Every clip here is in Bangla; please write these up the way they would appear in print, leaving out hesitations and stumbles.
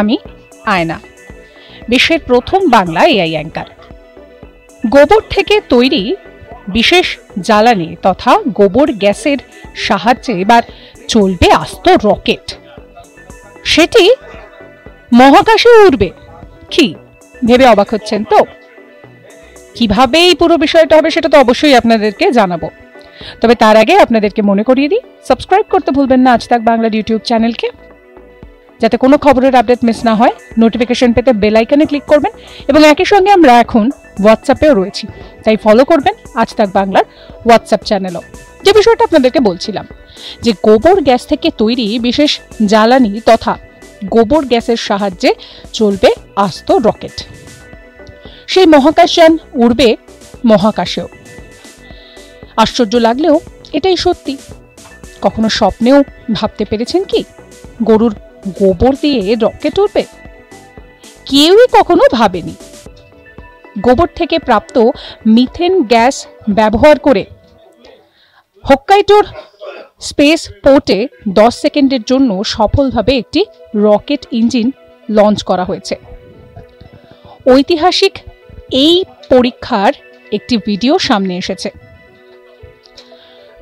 আমি আয়না, বিশ্বের প্রথম বাংলা এআই অ্যাঙ্কার। গোবর থেকে তৈরি বিশেষ জ্বালানি তথা গোবর গ্যাসের সাহায্যে এবার চলবে আস্ত রকেট। সেটি মহাকাশে উড়বে। কি ভেবে অবাক হচ্ছেন তো? কিভাবে এই পুরো বিষয়টা হবে সেটা তো অবশ্যই আপনাদেরকে জানাবো। তবে তার আগে আপনাদেরকে মনে করিয়ে দিই, সাবস্ক্রাইব করতে ভুলবেন না আজ তাক বাংলার ইউটিউব চ্যানেলকে, যাতে কোনো খবরের আপডেট মিস না হয়। নোটিফিকেশন পেতে বেল আইকনে ক্লিক করবেন এবং একই সঙ্গে আমরা এখন হোয়াটসঅ্যাপেও রয়েছি, তাই ফলো করবেন আজ তাক বাংলার হোয়াটসঅ্যাপ চ্যানেলও। যে বিষয়টা আপনাদেরকে বলছিলাম, যে গোবর গ্যাস থেকে তৈরি বিশেষ জ্বালানি তথা গোবর গ্যাসের সাহায্যে চলবে আস্ত রকেট। সেই মহাকাশযান উড়বে মহাকাশেও। আশ্চর্য লাগলেও এটাই সত্যি। কখনো স্বপ্নেও ভাবতে পেরেছেন কি গরুর গোবর দিয়ে রকেট উড়বে? কেউই কখনো ভাবেনি। গোবর থেকে প্রাপ্ত মিথেন গ্যাস ব্যবহার করে হোক্কাইডোর স্পেস পোর্টে 10 সেকেন্ডের জন্য সফলভাবে একটি রকেট ইঞ্জিন লঞ্চ করা হয়েছে। ঐতিহাসিক এই পরীক্ষার একটি ভিডিও সামনে এসেছে।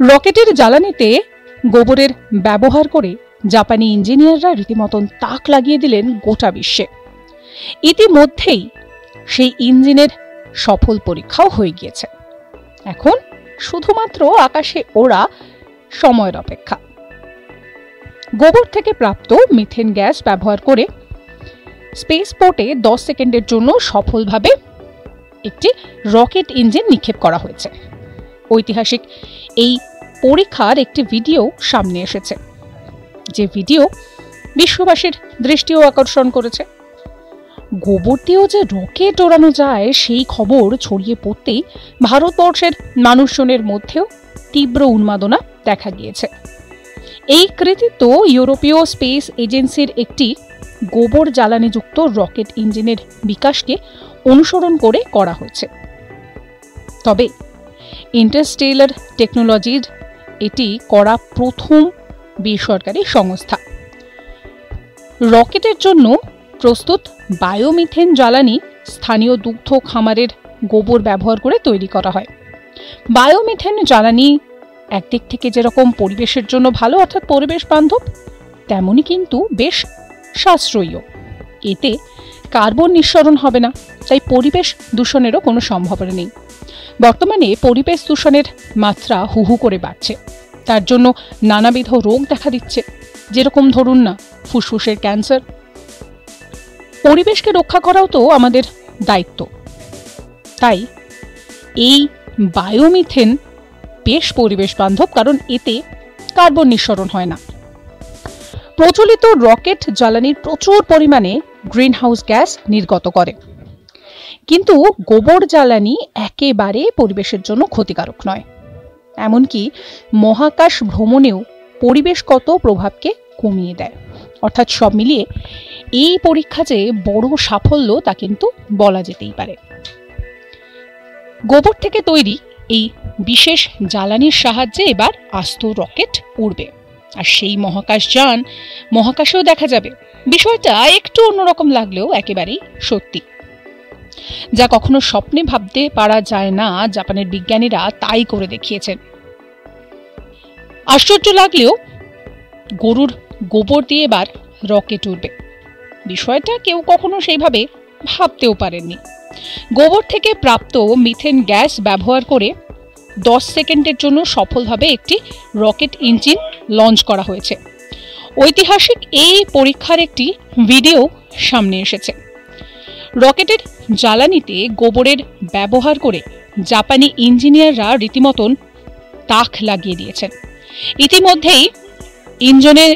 রকেটের জ্বালানিতে গোবরের ব্যবহার করে জাপানি ইঞ্জিনিয়াররা রীতিমতন তাক লাগিয়ে দিলেন গোটা বিশ্বে। ইতিমধ্যেই সেই ইঞ্জিনের সফল পরীক্ষাও হয়ে গিয়েছে। এখন শুধুমাত্র আকাশে ওড়া সময়ের অপেক্ষা। গোবর থেকে প্রাপ্ত মিথেন গ্যাস ব্যবহার করে স্পেস পোর্টে 10 সেকেন্ডের জন্য সফলভাবে একটি রকেট ইঞ্জিন নিক্ষেপ করা হয়েছে। ঐতিহাসিক এই পরীক্ষার একটি ভিডিও সামনে এসেছে, যে ভিডিও বিশ্ববাসীর দৃষ্টিও আকর্ষণ করেছে। গোবর দিয়েও যে রকেট ওড়ানো যায় সেই খবর ছড়িয়ে পড়তেই ভারতবর্ষের মানুষজনের মধ্যেও তীব্র উন্মাদনা দেখা গিয়েছে। এই কৃতিত্ব ইউরোপীয় স্পেস এজেন্সির একটি গোবর জ্বালানিযুক্ত রকেট ইঞ্জিনের বিকাশকে অনুসরণ করে করা হয়েছে। তবে ইন্টারস্টেলার টেকনোলজির এটি করা প্রথম বেসরকারি সংস্থা। রকেটের জন্য প্রস্তুত বায়োমিথেন জ্বালানি স্থানীয় দুগ্ধ খামারের গোবর ব্যবহার করে তৈরি করা হয়। বায়োমিথেন জ্বালানি একদিক থেকে যেরকম পরিবেশের জন্য ভালো, অর্থাৎ পরিবেশ বান্ধব, তেমনি কিন্তু বেশ সাশ্রয়ীও। এতে কার্বন নিঃসরণ হবে না, তাই পরিবেশ দূষণেরও কোনো সম্ভাবনা নেই। বর্তমানে পরিবেশ দূষণের মাত্রা হু হু করে বাড়ছে। তার জন্য নানাবিধ রোগ দেখা দিচ্ছে, যেরকম ধরুন না ফুসফুসের ক্যান্সার। পরিবেশকে রক্ষা করাও তো আমাদের দায়িত্ব। তাই এই বায়োমিথেন বেশ পরিবেশ বান্ধব, কারণ এতে কার্বন নিঃসরণ হয় না। প্রচলিত রকেট জ্বালানির প্রচুর পরিমাণে গ্রিন হাউস গ্যাস নির্গত করে, কিন্তু গোবর জ্বালানি একেবারে পরিবেশের জন্য ক্ষতিকারক নয়। এমনকি মহাকাশ ভ্রমণেও পরিবেশগত প্রভাবকে কমিয়ে দেয়। অর্থাৎ সব মিলিয়ে এই পরীক্ষা যে বড় সাফল্য তা কিন্তু বলা যেতেই পারে। গোবর থেকে তৈরি এই বিশেষ জ্বালানির সাহায্যে এবার আস্ত রকেট উড়বে, আর সেই মহাকাশযান মহাকাশেও দেখা যাবে। বিষয়টা একটু অন্যরকম লাগলেও একেবারেই সত্যি। যা কখনো স্বপ্নে ভাবতে পারা যায় না, জাপানের বিজ্ঞানীরা তাই করে দেখিয়েছেন। আশ্চর্য লাগলেও গরুর গোবর দিয়ে এবার রকেট উড়বে, বিষয়টা কেউ কখনো সেইভাবে ভাবতেও পারেননি। গোবর থেকে প্রাপ্ত মিথেন গ্যাস ব্যবহার করে 10 সেকেন্ডের জন্য সফলভাবে একটি রকেট ইঞ্জিন লঞ্চ করা হয়েছে। ঐতিহাসিক এই পরীক্ষার একটি ভিডিও সামনে এসেছে। রকেটের জ্বালানিতে গোবরের ব্যবহার করে জাপানি ইঞ্জিনিয়াররা রীতিমতন তাক লাগিয়ে দিয়েছেন। ইতিমধ্যেই ইঞ্জিনের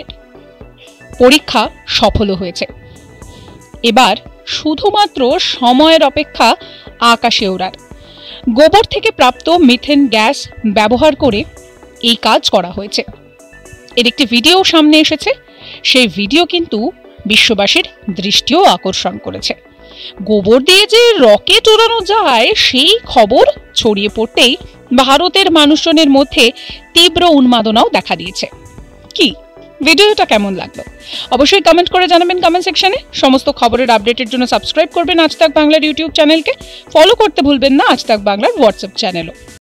পরীক্ষা সফল হয়েছে। এবার শুধুমাত্র সময়ের অপেক্ষা আকাশে ওড়ার। গোবর থেকে প্রাপ্ত মিথেন গ্যাস ব্যবহার করে এই কাজ করা হয়েছে। এর একটি ভিডিও সামনে এসেছে। সেই ভিডিও কিন্তু বিশ্ববাসীর দৃষ্টিও আকর্ষণ করেছে। গোবর দিয়ে যে রকেট উড়ানো যায় সেই খবর ছড়িয়ে পড়তেই ভারতের মানুষজনের মধ্যে তীব্র উন্মাদনাও দেখা দিয়েছে। কি ভিডিওটা কেমন লাগলো অবশ্যই কমেন্ট করে জানাবেন কমেন্ট সেকশনে। সমস্ত খবরের আপডেটের জন্য সাবস্ক্রাইব করবেন আজ তাক বাংলার ইউটিউব চ্যানেলকে, ফলো করতে ভুলবেন না আজ তাক বাংলার হোয়াটসঅ্যাপ চ্যানেলও।